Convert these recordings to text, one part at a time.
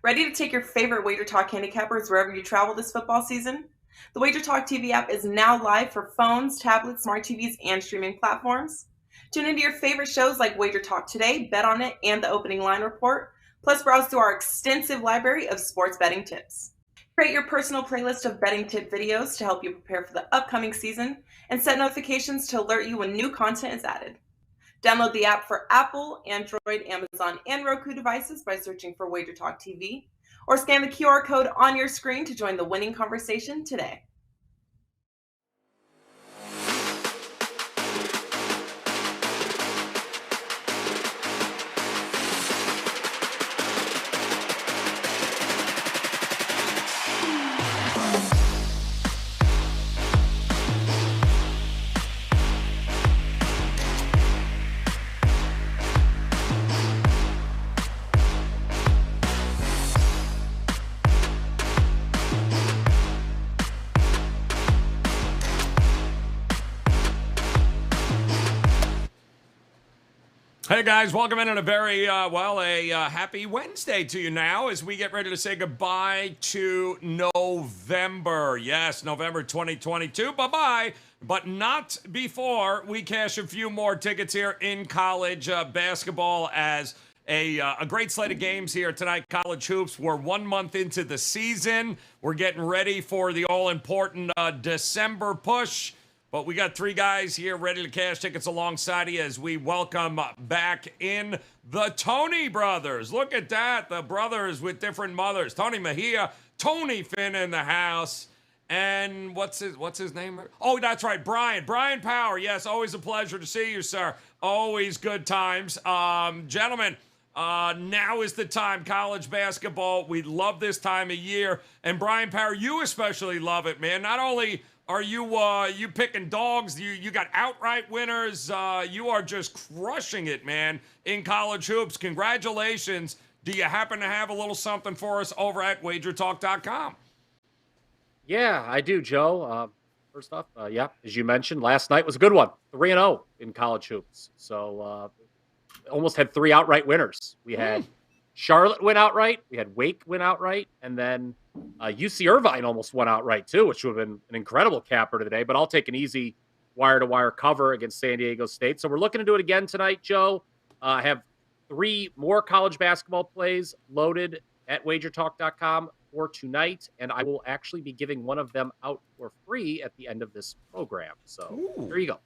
Ready to take your favorite Wager Talk handicappers wherever you travel this football season? The Wager Talk TV app is now live for phones, tablets, smart TVs, and streaming platforms. Tune into your favorite shows like Wager Talk Today, Bet on It, and the Opening Line Report, plus browse through our extensive library of sports betting tips. Create your personal playlist of betting tip videos to help you prepare for the upcoming season, and set notifications to alert you when new content is added. Download the app for Apple, Android, Amazon, and Roku devices by searching for Wager Talk TV, or scan the QR code on your screen to join the winning conversation today. Hey guys, welcome in on a very, happy Wednesday to you now as we get ready to say goodbye to November. Yes, November 2022, bye-bye, but not before we cash a few more tickets here in college basketball as a great slate of games here tonight. College hoops, we're 1 month into the season. We're getting ready for the all-important December push. But we got three guys here ready to cash tickets alongside you as we welcome back in the Tony brothers. Look at that, the brothers with different mothers. Tony Mejia, Tony Finn in the house. And what's his name? Oh, that's right, Bryan Power. Yes, always a pleasure to see you, sir. Always good times. Gentlemen, now is the time, college basketball. We love this time of year. And Bryan Power, you especially love it, man. Not only are you picking dogs? You got outright winners. You are just crushing it, man, in college hoops. Congratulations. Do you happen to have a little something for us over at wagertalk.com? Yeah, I do, Joe. First off, as you mentioned, last night was a good one. 3-0 in college hoops. So almost had three outright winners. We had Charlotte win outright. We had Wake win outright. And then UC Irvine almost won outright too, which would have been an incredible capper to the day. But I'll take an easy wire-to-wire cover against San Diego State. So we're looking to do it again tonight, Joe. I have three more college basketball plays loaded at wagertalk.com for tonight. And I will actually be giving one of them out for free at the end of this program. So there you go.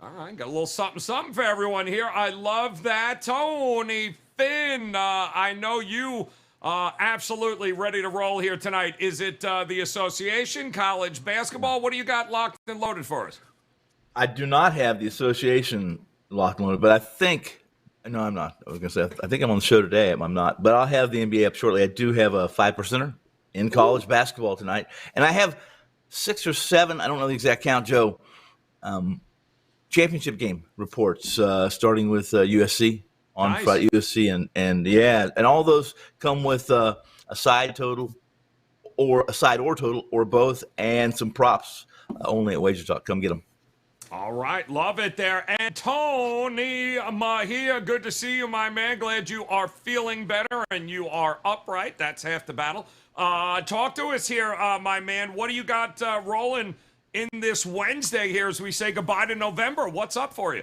All right, got a little something for everyone here. I love that. Tony Finn, I know you absolutely ready to roll here tonight. Is it the association, college basketball? What do you got locked and loaded for us? I do not have the association locked and loaded, but I think – no, I'm not. I was going to say I think I'm on the show today. I'm not. But I'll have the NBA up shortly. I do have a 5%er in college basketball tonight. And I have 6 or 7 – I don't know the exact count, Joe championship game reports starting with USC on nice. Friday, USC and all those come with a side total or a side or total or both and some props only at Wager Talk. Come get them. All right, love it there. And Tony Mejia, good to see you, my man. Glad you are feeling better and you are upright. That's half the battle. Talk to us here, my man. What do you got rolling in this Wednesday here as we say goodbye to November? What's up for you?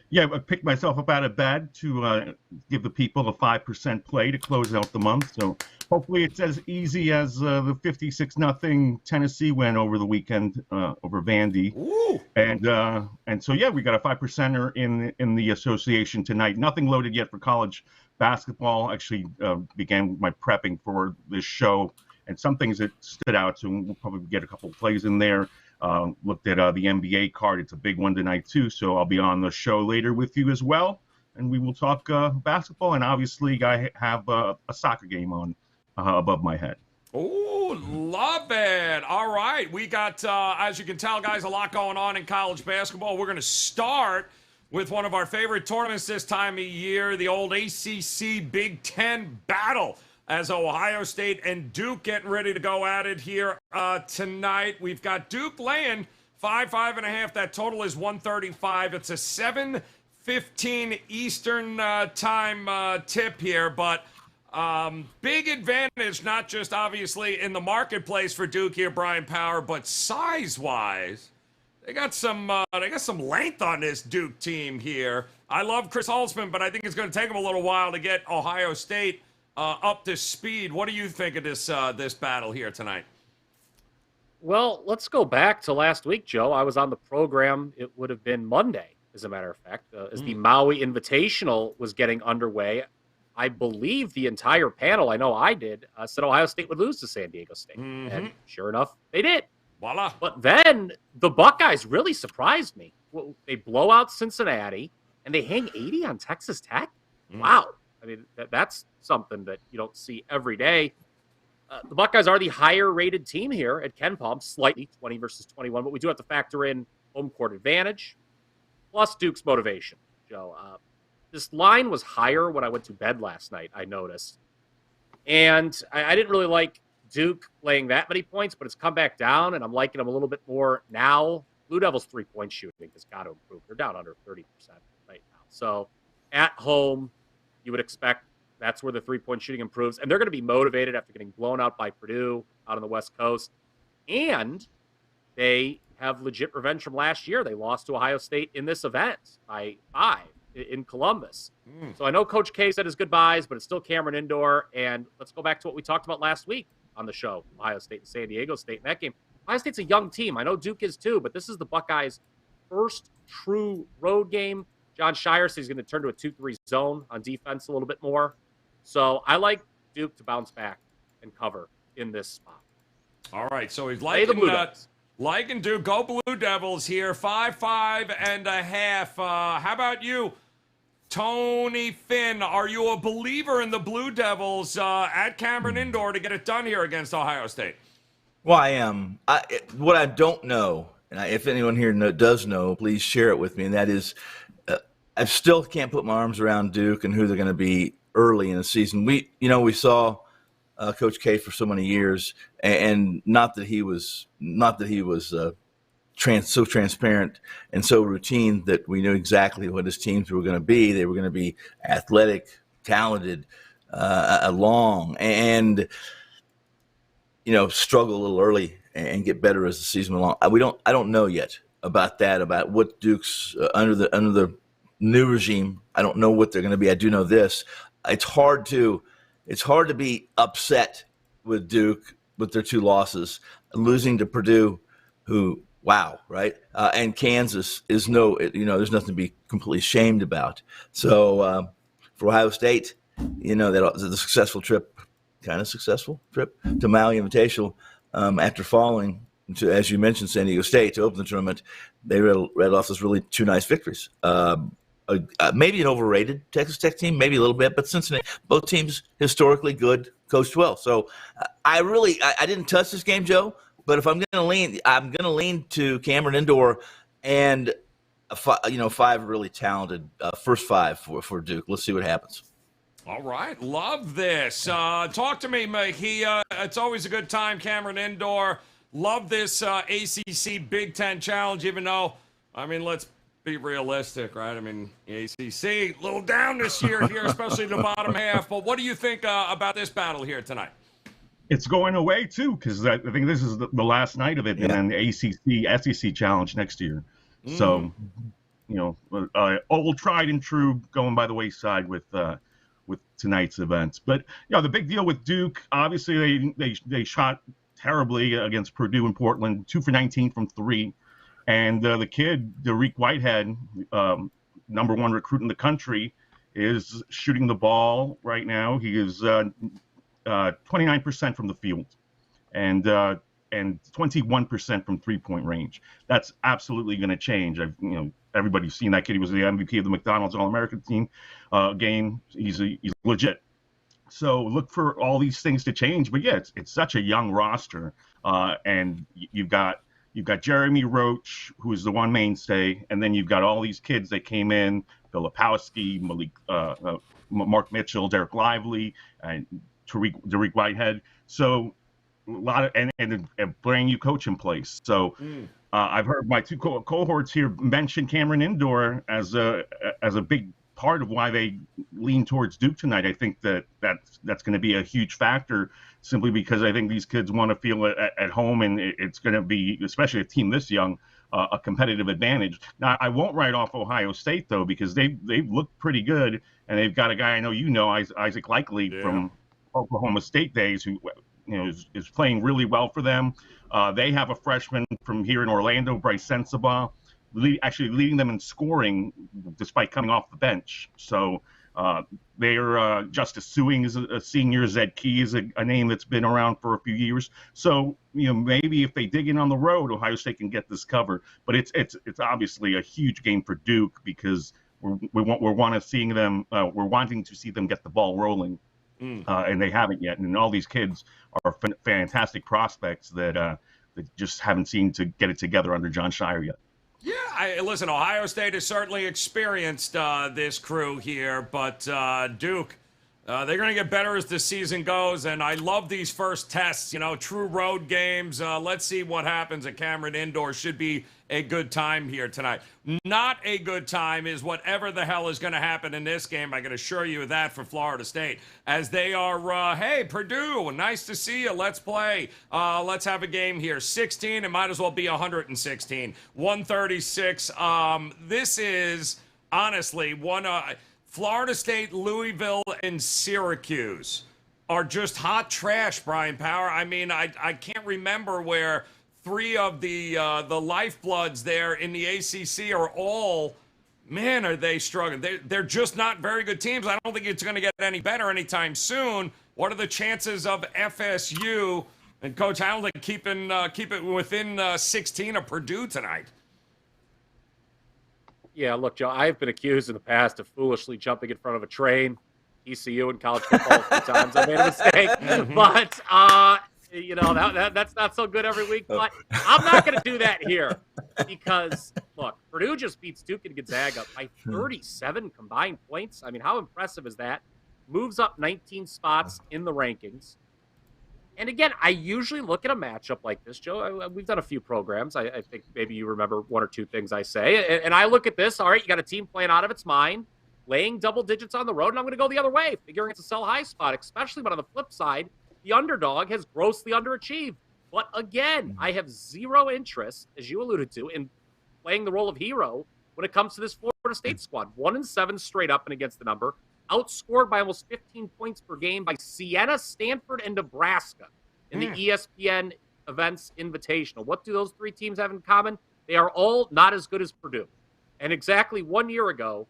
Yeah, I picked myself up out of bed to give the people a 5% play to close out the month. So hopefully it's as easy as the 56-0 Tennessee win over the weekend over Vandy. Ooh. And so, yeah, we got a 5%er in the association tonight. Nothing loaded yet for college basketball. Actually began my prepping for this show. And some things that stood out, so we'll probably get a couple of plays in there. Looked at the NBA card. It's a big one tonight, too, so I'll be on the show later with you as well. And we will talk basketball, and obviously I have a soccer game on above my head. Oh, love it. All right. We got, as you can tell, guys, a lot going on in college basketball. We're going to start with one of our favorite tournaments this time of year, the old ACC Big Ten battle, as Ohio State and Duke getting ready to go at it here tonight. We've got Duke laying 5.5. That total is 135. It's a 7:15 Eastern time tip here, but Big advantage, not just obviously in the marketplace for Duke here, Bryan Power, but size-wise, they got some length on this Duke team here. I love Chris Holzman, but I think it's going to take him a little while to get Ohio State up to speed. What do you think of this battle here tonight? Well, let's go back to last week, Joe. I was on the program. It would have been Monday, as a matter of fact, as the Maui Invitational was getting underway. I believe the entire panel, I know I did, said Ohio State would lose to San Diego State. And sure enough, they did. Voila. But then the Buckeyes really surprised me. Well, they blow out Cincinnati, and they hang 80 on Texas Tech? Wow. I mean, that's something that you don't see every day. The Buckeyes are the higher-rated team here at Ken Palm, slightly, 20 versus 21, but we do have to factor in home court advantage, plus Duke's motivation, Joe. This line was higher when I went to bed last night, I noticed. And I didn't really like Duke laying that many points, but it's come back down, and I'm liking them a little bit more now. Blue Devils' three-point shooting has got to improve. They're down under 30% right now. So at home, you would expect that's where the three-point shooting improves. And they're going to be motivated after getting blown out by Purdue out on the West Coast. And they have legit revenge from last year. They lost to Ohio State in this event by 5 in Columbus. So I know Coach K said his goodbyes, but it's still Cameron Indoor. And let's go back to what we talked about last week on the show, Ohio State and San Diego State in that game. Ohio State's a young team. I know Duke is too, but this is the Buckeyes' first true road game. John Shire says he's going to turn to a 2-3 zone on defense a little bit more. So I like Duke to bounce back and cover in this spot. All right, so he's liking Duke. Go Blue Devils here, 5.5. How about you, Tony Finn? Are you a believer in the Blue Devils at Cameron Indoor to get it done here against Ohio State? Well, I am. What I don't know, and if anyone here does know, please share it with me, and that is I still can't put my arms around Duke and who they're going to be early in the season. We saw Coach K for so many years, and not that he was so transparent and so routine that we knew exactly what his teams were going to be. They were going to be athletic, talented, long, and struggle a little early and get better as the season went along. I don't know yet about that, about what Duke's under the new regime. I don't know what they're going to be. I do know this. It's hard to be upset with Duke with their 2 losses, losing to Purdue, who, wow, right? And Kansas is there's nothing to be completely ashamed about. So for Ohio State, the successful trip to Maui Invitational after falling to, as you mentioned, San Diego State to open the tournament, they read off those really 2 nice victories. Maybe an overrated Texas Tech team, maybe a little bit, but Cincinnati, both teams historically good, coached well. So I didn't touch this game, Joe, but if I'm going to lean to Cameron Indoor and 5 really talented first 5 for Duke. Let's see what happens. All right, love this. Talk to me, Mejia. It's always a good time, Cameron Indoor. Love this ACC Big Ten Challenge, even though, let's be realistic, right? The ACC, a little down this year here, especially the bottom half. But what do you think about this battle here tonight? It's going away, too, because I think this is the last night of it, and then the ACC SEC Challenge next year. So, old tried and true going by the wayside with tonight's events. But, the big deal with Duke, obviously they shot terribly against Purdue in Portland, 2 for 19 from 3. And the kid, Dariq Whitehead, number 1 recruit in the country, is shooting the ball right now. He is 29% from the field and 21% from 3-point range. That's absolutely going to change. Everybody's seen that kid. He was the MVP of the McDonald's All-American team game. He's legit. So look for all these things to change. But yeah, it's such a young roster, and you've got Jeremy Roach, who is the one mainstay, and then you've got all these kids that came in: Filipowski, Malik, Mark Mitchell, Derek Lively, and Dariq Whitehead. So a lot of and a brand new coach in place. So I've heard my 2 cohorts here mention Cameron Indoor as a big part of why they lean towards Duke tonight. I think that's going to be a huge factor, simply because I think these kids want to feel at home, and it's going to be, especially a team this young, a competitive advantage. Now, I won't write off Ohio State, though, because they've looked pretty good, and they've got a guy I know Isaac Likely from Oklahoma State days, who is playing really well for them. They have a freshman from here in Orlando, Bryce Sensabaugh, actually leading them in scoring despite coming off the bench. So they're Justice Suing is a senior. Zed Key is a name that's been around for a few years. So maybe if they dig in on the road, Ohio State can get this covered. But it's obviously a huge game for Duke, because we're wanting to see them get the ball rolling, and they haven't yet. And all these kids are fantastic prospects that just haven't seemed to get it together under John Shire yet. Yeah, listen, Ohio State has certainly experienced this crew here, but Duke, they're going to get better as the season goes, and I love these first tests, true road games. Let's see what happens at Cameron Indoor. Should be a good time here tonight. Not a good time is whatever the hell is going to happen in this game. I can assure you of that for Florida State, as they are, hey, Purdue, nice to see you. Let's play. Let's have a game here. 16, it might as well be 116. 136. This is, honestly, one... Florida State, Louisville, and Syracuse are just hot trash, Bryan Power. I mean, I can't remember where three of the lifebloods there in the ACC are all, man, are they struggling. They're just not very good teams. I don't think it's going to get any better anytime soon. What are the chances of FSU and Coach Howland keep it within 16 of Purdue tonight? Yeah, look, Joe, I've been accused in the past of foolishly jumping in front of a train. ECU in college football a few times. I made a mistake. But, that's not so good every week. But I'm not going to do that here because, look, Purdue just beats Duke and Gonzaga by 37 combined points. I mean, how impressive is that? Moves up 19 spots in the rankings. And again, I usually look at a matchup like this, Joe. We've done a few programs. I think maybe you remember one or two things I say. And I look at this, all right, you got a team playing out of its mind, laying double digits on the road, and I'm going to go the other way, figuring it's a sell-high spot, especially when on the flip side, the underdog has grossly underachieved. But again, I have zero interest, as you alluded to, in playing the role of hero when it comes to this Florida State squad. 1-7 straight up and against the number. Outscored by almost 15 points per game by Siena, Stanford, and Nebraska in the ESPN Events Invitational. What do those three teams have in common? They are all not as good as Purdue. And exactly 1 year ago,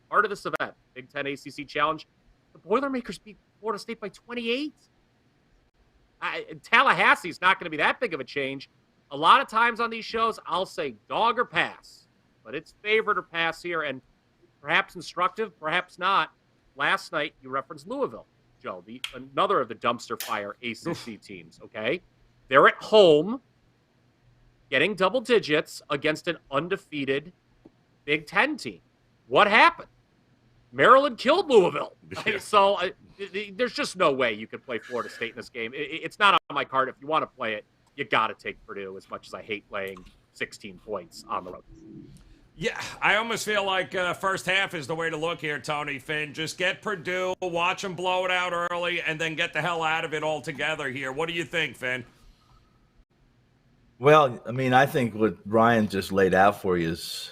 part of this event, Big Ten-ACC Challenge, the Boilermakers beat Florida State by 28. Tallahassee's not going to be that big of a change. A lot of times on these shows, I'll say dog or pass. But it's favored or pass here, and perhaps instructive, perhaps not. Last night, you referenced Louisville, Joe, another of the dumpster fire ACC teams, okay? They're at home getting double digits against an undefeated Big Ten team. What happened? Maryland killed Louisville. So there's just no way you could play Florida State in this game. It's not on my card. If you want to play it, you got to take Purdue, as much as I hate laying 16 points on the road. Yeah, I almost feel like first half is the way to look here, Tony Finn. Just get Purdue, watch them blow it out early, and then get the hell out of it altogether here. What do you think, Finn? Well, I mean, I think what Brian just laid out for you is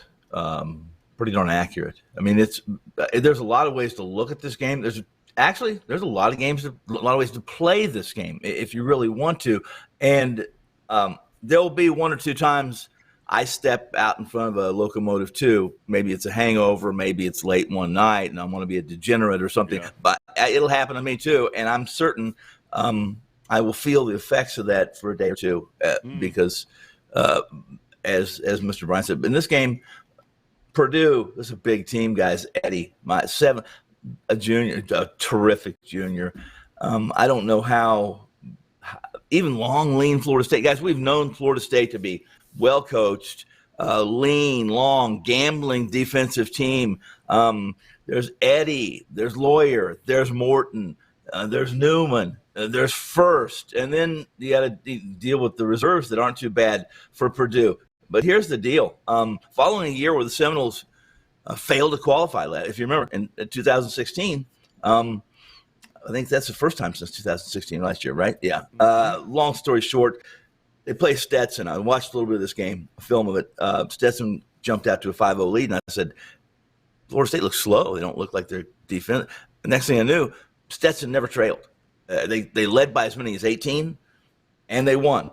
pretty darn accurate. I mean, there's a lot of ways to look at this game. There's a lot of ways to play this game if you really want to, and there'll be one or two times I step out in front of a locomotive too. Maybe it's a hangover, maybe it's late one night, and I want to be a degenerate or something. Yeah. But it'll happen to me too, and I'm certain I will feel the effects of that for a day or two because, as Mr. Bryan said, in this game, Purdue is a big team, guys. Eddie, a junior, a terrific junior. I don't know how even long, lean Florida State guys. We've known Florida State to be well coached, lean, long, gambling defensive team. There's Eddie, there's Lawyer, there's Morton, there's Newman, there's First, and then you got to deal with the reserves that aren't too bad for Purdue. But here's the deal: following a year where the Seminoles failed to qualify. If you remember, in 2016, I think that's the first time since 2016 last year, right? Yeah. Long story short, they play Stetson. I watched a little bit of this game, a film of it. Stetson jumped out to a 5-0 lead, and I said, Florida State looks slow. They don't look like they're defensive. The next thing I knew, Stetson never trailed. They led by as many as 18, and they won.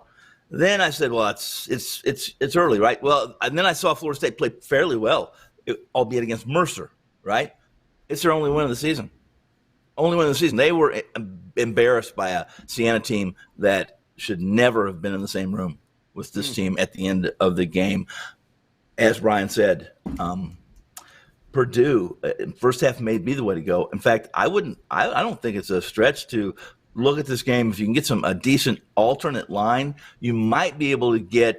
Then I said, well, it's early, right? Well, and then I saw Florida State play fairly well, albeit against Mercer, right? It's their only win of the season. Only win of the season. They were embarrassed by a Siena team that should never have been in the same room with this team at the end of the game. As Brian said, Purdue, first half may be the way to go. In fact, I don't think it's a stretch to look at this game. If you can get a decent alternate line, you might be able to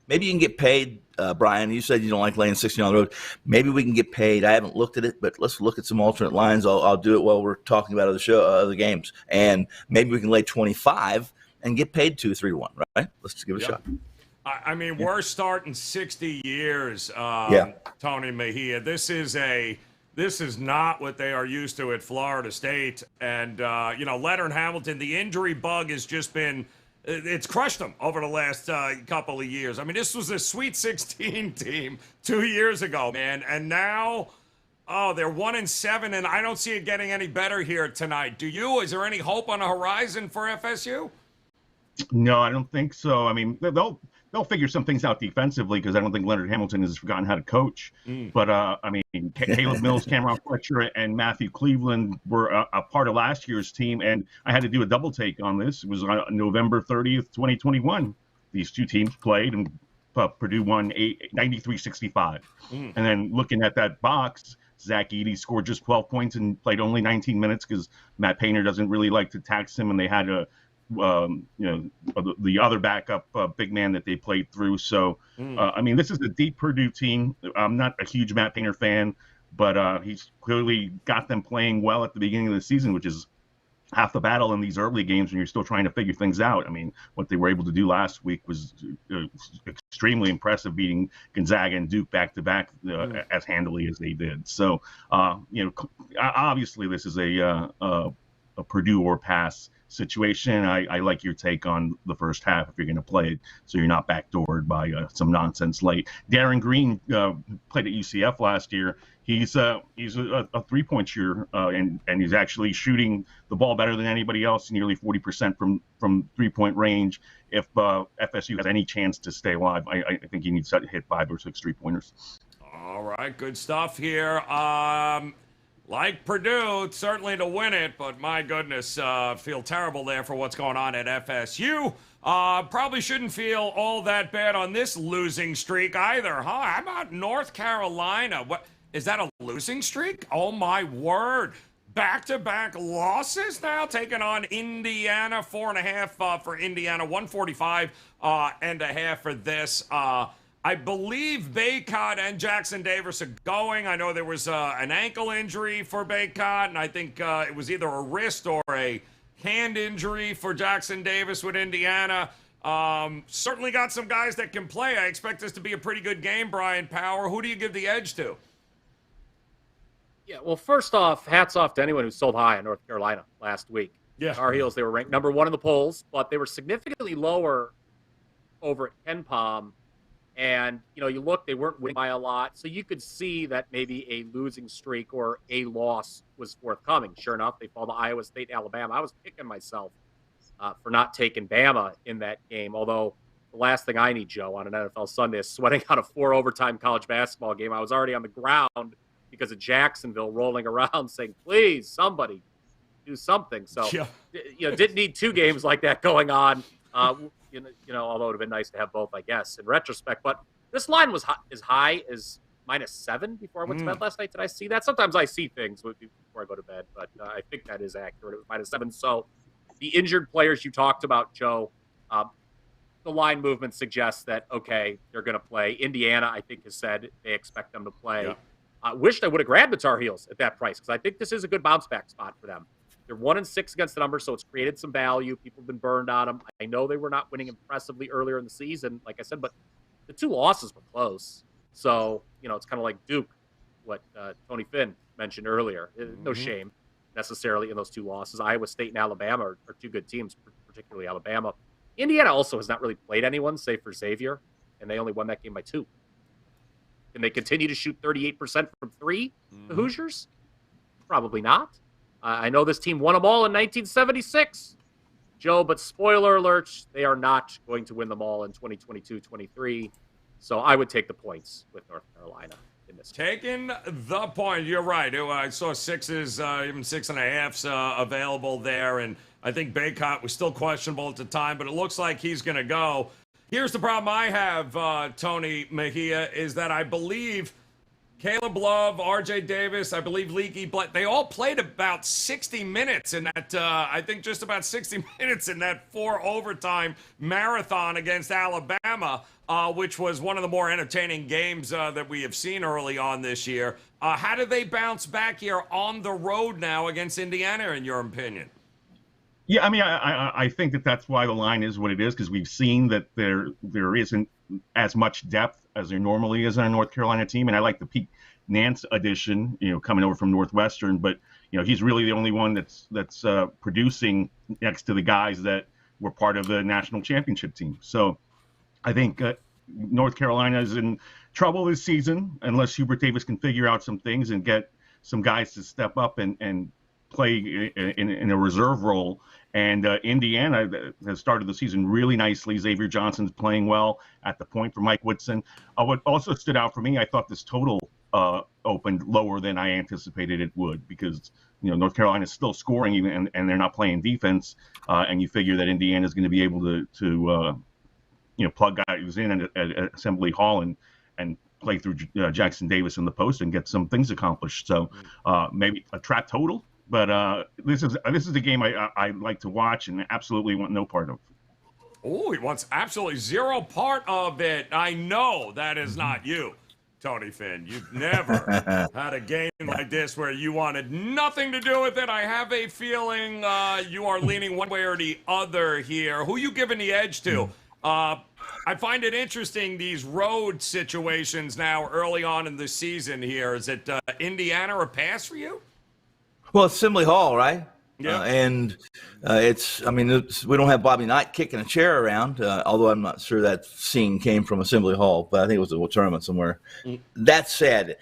maybe you can get paid. Brian, you said you don't like laying 16 on the road. Maybe we can get paid. I haven't looked at it, but let's look at some alternate lines. I'll do it while we're talking about the games. And maybe we can lay 25 and get paid 2-3 to 1, right? Let's just give it a shot. I mean, we're starting 60 years, Tony Mejia. This is not what they are used to at Florida State. And, Leonard Hamilton, the injury bug has just been – it's crushed them over the last couple of years. I mean, this was a Sweet 16 team 2 years ago, man. And now, they're 1-7, and I don't see it getting any better here tonight. Do you? Is there any hope on the horizon for FSU? No, I don't think so. I mean, they'll figure some things out defensively because I don't think Leonard Hamilton has forgotten how to coach. But, I mean, Caleb Mills, Cameron Fletcher, and Matthew Cleveland were a part of last year's team. And I had to do a double take on this. It was on November 30th, 2021. These two teams played, and Purdue won 93-65. And then looking at that box, Zach Edey scored just 12 points and played only 19 minutes because Matt Painter doesn't really like to tax him, and they had the other backup big man that they played through. So, I mean, this is a deep Purdue team. I'm not a huge Matt Painter fan, but he's clearly got them playing well at the beginning of the season, which is half the battle in these early games when you're still trying to figure things out. I mean, what they were able to do last week was extremely impressive, beating Gonzaga and Duke back-to-back as handily as they did. So, obviously this is a Purdue or pass situation. I like your take on the first half if you're going to play it, so you're not backdoored by some nonsense late. Darren Green played at UCF last year. He's a 3-point shooter, and he's actually shooting the ball better than anybody else, nearly 40% from 3-point range. If FSU has any chance to stay alive, I think he needs to hit 5 or 6 3-pointers. All right, good stuff here. Like Purdue, certainly to win it, but my goodness, feel terrible there for what's going on at FSU. Probably shouldn't feel all that bad on this losing streak either, huh? How about North Carolina? What is that, a losing streak? Oh my word. Back-to-back losses now, taking on Indiana, 4.5 for Indiana, 145 and a half for this. I believe Baycott and Jackson Davis are going. I know there was an ankle injury for Baycott, and I think it was either a wrist or a hand injury for Jackson Davis with Indiana. Certainly got some guys that can play. I expect this to be a pretty good game, Bryan Power. Who do you give the edge to? Yeah, well, first off, hats off to anyone who sold high on North Carolina last week. Yeah. Tar Heels, they were ranked number 1 in the polls, but they were significantly lower over at KenPom. And, you look, they weren't winning by a lot. So you could see that maybe a losing streak or a loss was forthcoming. Sure enough, they fall to Iowa State, Alabama. I was kicking myself for not taking Bama in that game. Although the last thing I need, Joe, on an NFL Sunday is sweating out a 4 overtime college basketball game. I was already on the ground because of Jacksonville rolling around saying, please, somebody do something. So, didn't need 2 games like that going on. Although it would have been nice to have both, I guess, in retrospect. But this line was as high as -7 before I went to bed last night. Did I see that? Sometimes I see things before I go to bed, but I think that is accurate. It was -7. So the injured players you talked about, Joe, the line movement suggests that, okay, they're going to play. Indiana, I think, has said they expect them to play. Yeah. I wished I would have grabbed the Tar Heels at that price because I think this is a good bounce-back spot for them. They're 1-6 against the number, so it's created some value. People have been burned on them. I know they were not winning impressively earlier in the season, like I said, but the 2 losses were close. So, it's kind of like Duke what Tony Finn mentioned earlier. No shame necessarily in those two losses. Iowa State and Alabama are two good teams, particularly Alabama. Indiana also has not really played anyone, save for Xavier, and they only won that game by 2. Can they continue to shoot 38% from 3, the Hoosiers? Probably not. I know this team won them all in 1976, Joe, but spoiler alert, they are not going to win them all in 2022-23. So I would take the points with North Carolina in this. Taking the point. You're right. I saw 6s, even 6.5s available there, and I think Baycott was still questionable at the time, but it looks like he's going to go. Here's the problem I have, Tony Mejia, is that I believe Caleb Love, R.J. Davis, I believe Leaky Black, they all played about 60 minutes in that, I think just about 60 minutes in that 4 overtime marathon against Alabama, which was one of the more entertaining games that we have seen early on this year. How do they bounce back here on the road now against Indiana, in your opinion? Yeah, I mean, I think that's why the line is what it is, because we've seen that there isn't as much depth as there normally is on a North Carolina team. And I like the Pete Nance addition, coming over from Northwestern, but he's really the only one that's producing next to the guys that were part of the national championship team. So I think North Carolina is in trouble this season unless Hubert Davis can figure out some things and get some guys to step up and play in a reserve role. And Indiana has started the season really nicely. Xavier Johnson's playing well at the point for Mike Woodson. What also stood out for me, I thought this total opened lower than I anticipated it would, because North Carolina is still scoring even, and they're not playing defense. And you figure that Indiana is going to be able to plug guys in at Assembly Hall and play through Jackson Davis in the post and get some things accomplished. So maybe a trap total. But this is a game I like to watch and absolutely want no part of. Oh, he wants absolutely zero part of it. I know that is not you, Tony Finn. You've never had a game like this where you wanted nothing to do with it. I have a feeling you are leaning one way or the other here. Who you giving the edge to? I find it interesting, these road situations now early on in the season here. Is it Indiana or pass for you? Well, it's Assembly Hall, right? Yeah. And we don't have Bobby Knight kicking a chair around, although I'm not sure that scene came from Assembly Hall, but I think it was a tournament somewhere. That said,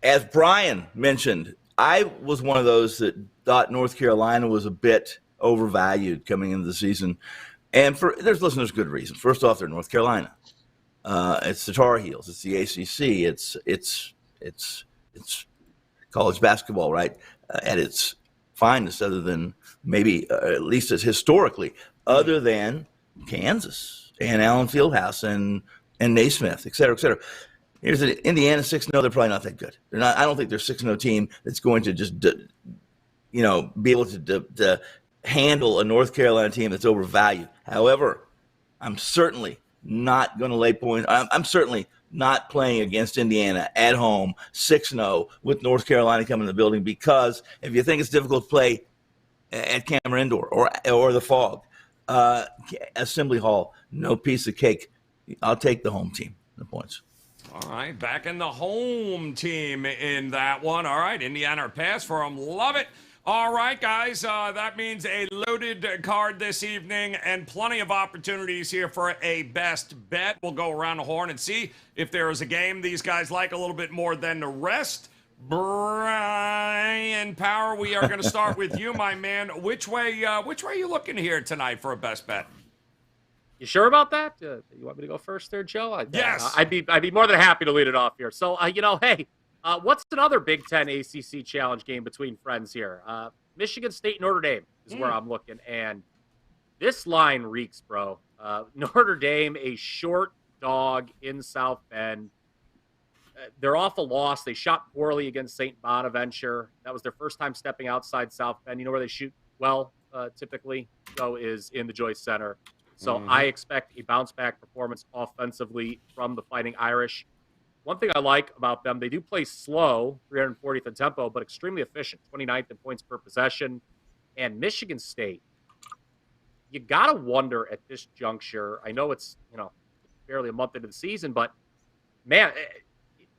as Brian mentioned, I was one of those that thought North Carolina was a bit overvalued coming into the season. And there's good reason. First off, they're North Carolina. It's the Tar Heels. It's the ACC. It's college basketball, right? At its finest, other than maybe at least as historically, other than Kansas and Allen Fieldhouse and Naismith, et cetera, et cetera. Here's Indiana 6-0. They're probably not that good. They're not. I don't think they're 6-0 team that's going to just be able to handle a North Carolina team that's overvalued. However, I'm certainly not going to lay points. I'm certainly not playing against Indiana at home 6-0 with North Carolina coming in the building, because if you think it's difficult to play at Cameron Indoor or the Fog, Assembly Hall, no piece of cake. I'll take the home team, the points. All right, back in the home team in that one. All right, Indiana pass for them. Love it. All right, guys, that means a loaded card this evening and plenty of opportunities here for a best bet. We'll go around the horn and see if there is a game these guys like a little bit more than the rest. Bryan Power, we are going to start with you, my man. Which way are you looking here tonight for a best bet? You sure about that? You want me to go first there, Joe? Yes. I'd be more than happy to lead it off here. So, hey, what's another Big Ten-ACC challenge game between friends here? Michigan State, Notre Dame is where I'm looking. And this line reeks, bro. Notre Dame, a short dog in South Bend. They're off a loss. They shot poorly against St. Bonaventure. That was their first time stepping outside South Bend. You know where they shoot well, typically, so is in the Joyce Center. So I expect a bounce-back performance offensively from the Fighting Irish. One thing I like about them, they do play slow, 340th in tempo, but extremely efficient, 29th in points per possession. And Michigan State, you got to wonder at this juncture, I know it's, barely a month into the season, but, man,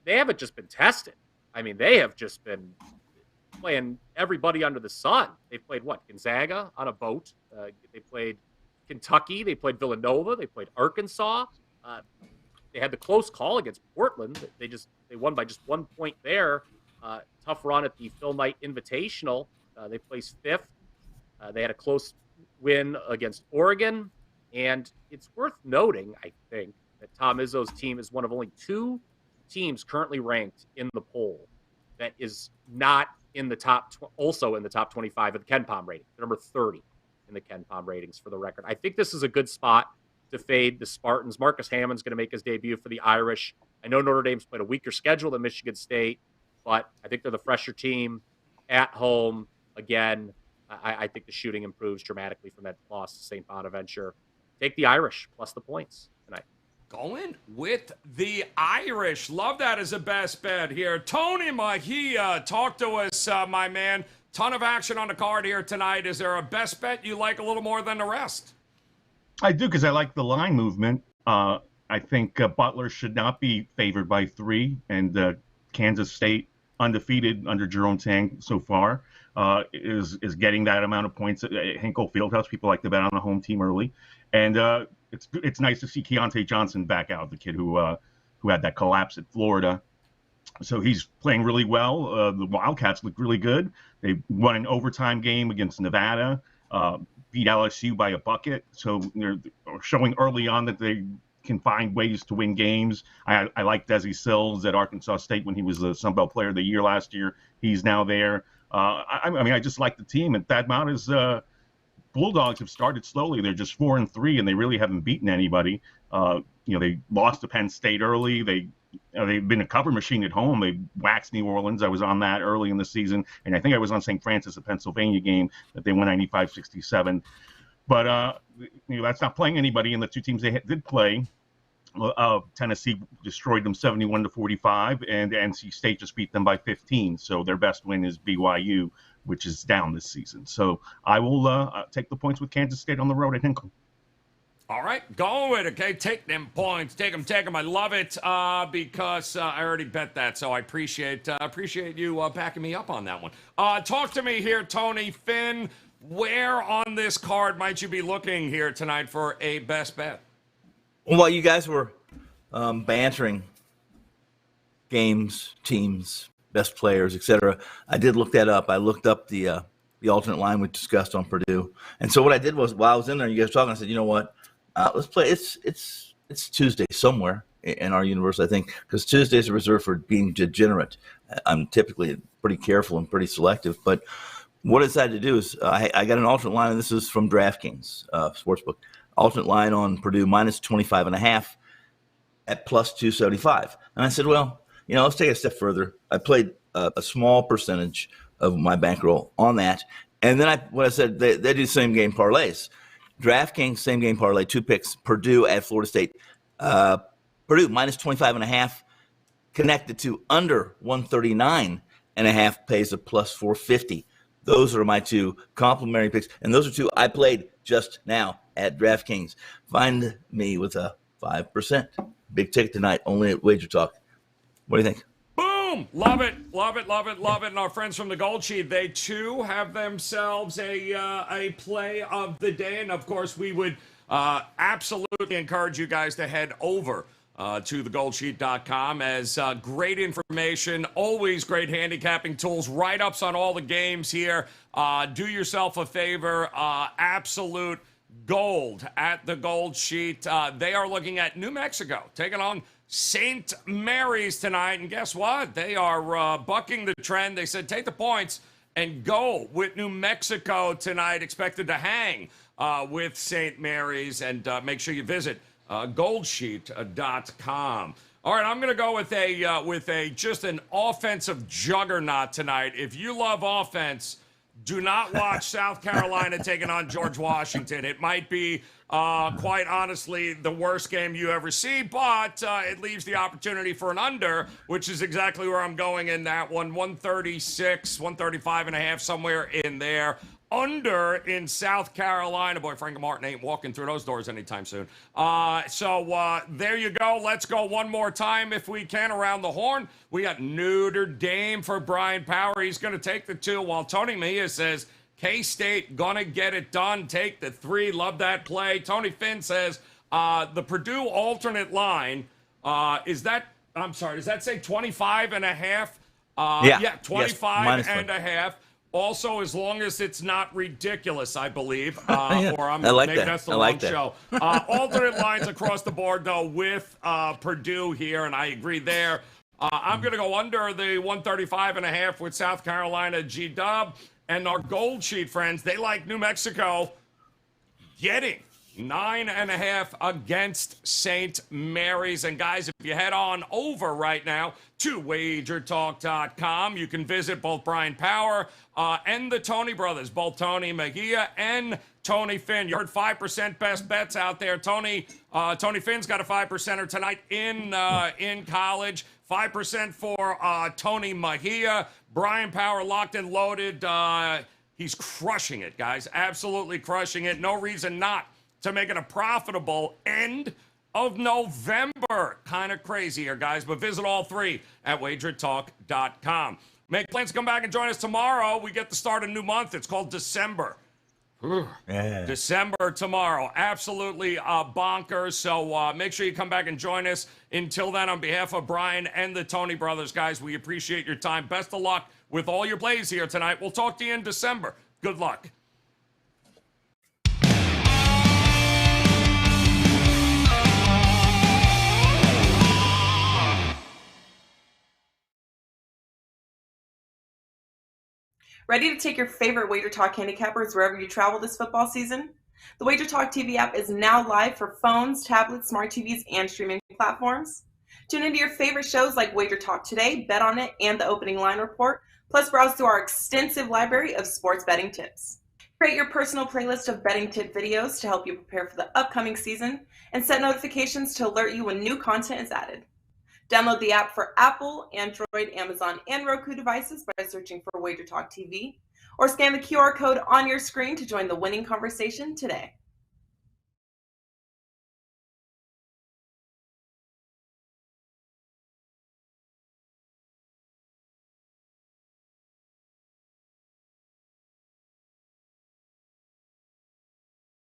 they haven't just been tested. I mean, they have just been playing everybody under the sun. They played Gonzaga on a boat. They played Kentucky. They played Villanova. They played Arkansas. They had the close call against Portland. They won by just 1 point there. Tough run at the Phil Knight Invitational. They placed fifth. They had a close win against Oregon. And it's worth noting, I think, that Tom Izzo's team is one of only 2 teams currently ranked in the poll that is not in the also in the top 25 of the KenPom rating. They're number 30 in the KenPom ratings for the record. I think this is a good spot to fade the Spartans. Marcus Hammond's going to make his debut for the Irish. I know Notre Dame's played a weaker schedule than Michigan State, but I think they're the fresher team at home. Again, I think the shooting improves dramatically from that loss to St. Bonaventure. Take the Irish plus the points tonight. Going with the Irish. Love that as a best bet here. Tony Mejia, talk to us, my man. Ton of action on the card here tonight. Is there a best bet you like a little more than the rest? I do, because I like the line movement. I think Butler should not be favored by 3, and Kansas State, undefeated under Jerome Tang so far, is getting that amount of points at Hinkle Fieldhouse. People like to bet on the home team early, and it's nice to see Keontae Johnson back out, the kid who had that collapse at Florida. So he's playing really well. The Wildcats look really good. They won an overtime game against Nevada, beat LSU by a bucket. So they're showing early on that they can find ways to win games. I like Desi Sills at Arkansas State when he was the Sun Belt Player of the Year last year. He's now there. I mean, I just like the team. And Thad Matta's Bulldogs have started slowly. They're just 4-3, and they really haven't beaten anybody. They lost to Penn State early. They've been a cover machine at home. They waxed New Orleans. I was on that early in the season, and I think I was on St. Francis, a Pennsylvania game that they won 95-67. But that's not playing anybody. And the 2 teams they did play, Tennessee destroyed them 71-45, and NC State just beat them by 15. So their best win is BYU, which is down this season. So I will take the points with Kansas State on the road at Hinkle. All right, go with it, okay? Take them points. Take them. I love it because I already bet that, so I appreciate you backing me up on that one. Talk to me here, Tony. Finn, where on this card might you be looking here tonight for a best bet? Well, while you guys were bantering games, teams, best players, etc., I did look that up. I looked up the alternate line we discussed on Purdue. And so what I did was, while I was in there, you guys were talking, I said, you know what? Let's play. It's Tuesday somewhere in our universe, I think, because Tuesdays are reserved for being degenerate. I'm typically pretty careful and pretty selective. But what I decided to do is I got an alternate line, and this is from DraftKings Sportsbook. Alternate line on Purdue minus 25.5 at plus 275. And I said, well, let's take it a step further. I played a small percentage of my bankroll on that. And then what I said, they do same game parlays. DraftKings, same game parlay, 2 picks, Purdue at Florida State. Purdue minus 25.5 connected to under 139.5 pays a plus 450. Those are my 2 complimentary picks. And those are 2 I played just now at DraftKings. Find me with a 5%. Big ticket tonight, only at Wager Talk. What do you think? Boom! Love it. And our friends from the Gold Sheet, they too have themselves a play of the day. And of course, we would absolutely encourage you guys to head over to thegoldsheet.com as great information, always great handicapping tools, write-ups on all the games here. Do yourself a favor, absolute gold at the Gold Sheet. They are looking at New Mexico, taking on St. Mary's tonight, and guess what? They are bucking the trend. They said take the points and go with New Mexico tonight, expected to hang with St. Mary's, and make sure you visit goldsheet.com. All right, I'm going to go with a just an offensive juggernaut tonight. If you love offense, do not watch South Carolina taking on George Washington. It might be, quite honestly, the worst game you ever see, but it leaves the opportunity for an under, which is exactly where I'm going in that one. 136, 135.5, somewhere in there. under in South Carolina. Boy, Frank Martin ain't walking through those doors anytime soon. So there you go. Let's go one more time if we can around the horn. We got Notre Dame for Bryan Power. He's going to take the 2, while Tony Mejia says K-State going to get it done. Take the 3. Love that play. Tony Finn says the Purdue alternate line, does that say 25 and a half? Yeah, 25 yes, and a half. Also, as long as it's not ridiculous, I believe. Yeah, Or I'm I like maybe that. that's the I wrong like that. show. Alternate lines across the board, though, with Purdue here, and I agree there. I'm going to go under the 135 and a half with South Carolina G-Dub. And our gold sheet friends, they like New Mexico getting 9.5 against St. Mary's. And guys, if you head on over right now to wagertalk.com, you can visit both Bryan Power and the Tony brothers, both Tony Mejia and Tony Finn. You heard 5% best bets out there. Tony Finn's got a 5%er tonight in college. 5% for Tony Mejia. Bryan Power locked and loaded. He's crushing it, guys. Absolutely crushing it. No reason not to make it a profitable end of November. Kind of crazy here, guys, but visit all 3 at wagertalk.com. Make plans to come back and join us tomorrow. We get to start a new month. It's called December. Yeah. December tomorrow. Absolutely bonkers. So make sure you come back and join us. Until then, on behalf of Brian and the Tony brothers, guys, we appreciate your time. Best of luck with all your plays here tonight. We'll talk to you in December. Good luck. Ready to take your favorite Wager Talk handicappers wherever you travel this football season? The Wager Talk TV app is now live for phones, tablets, smart TVs, and streaming platforms. Tune into your favorite shows like Wager Talk Today, Bet on It, and the Opening Line Report, plus browse through our extensive library of sports betting tips. Create your personal playlist of betting tip videos to help you prepare for the upcoming season, and set notifications to alert you when new content is added. Download the app for Apple, Android, Amazon, and Roku devices by searching for Wager Talk TV, or scan the QR code on your screen to join the winning conversation today.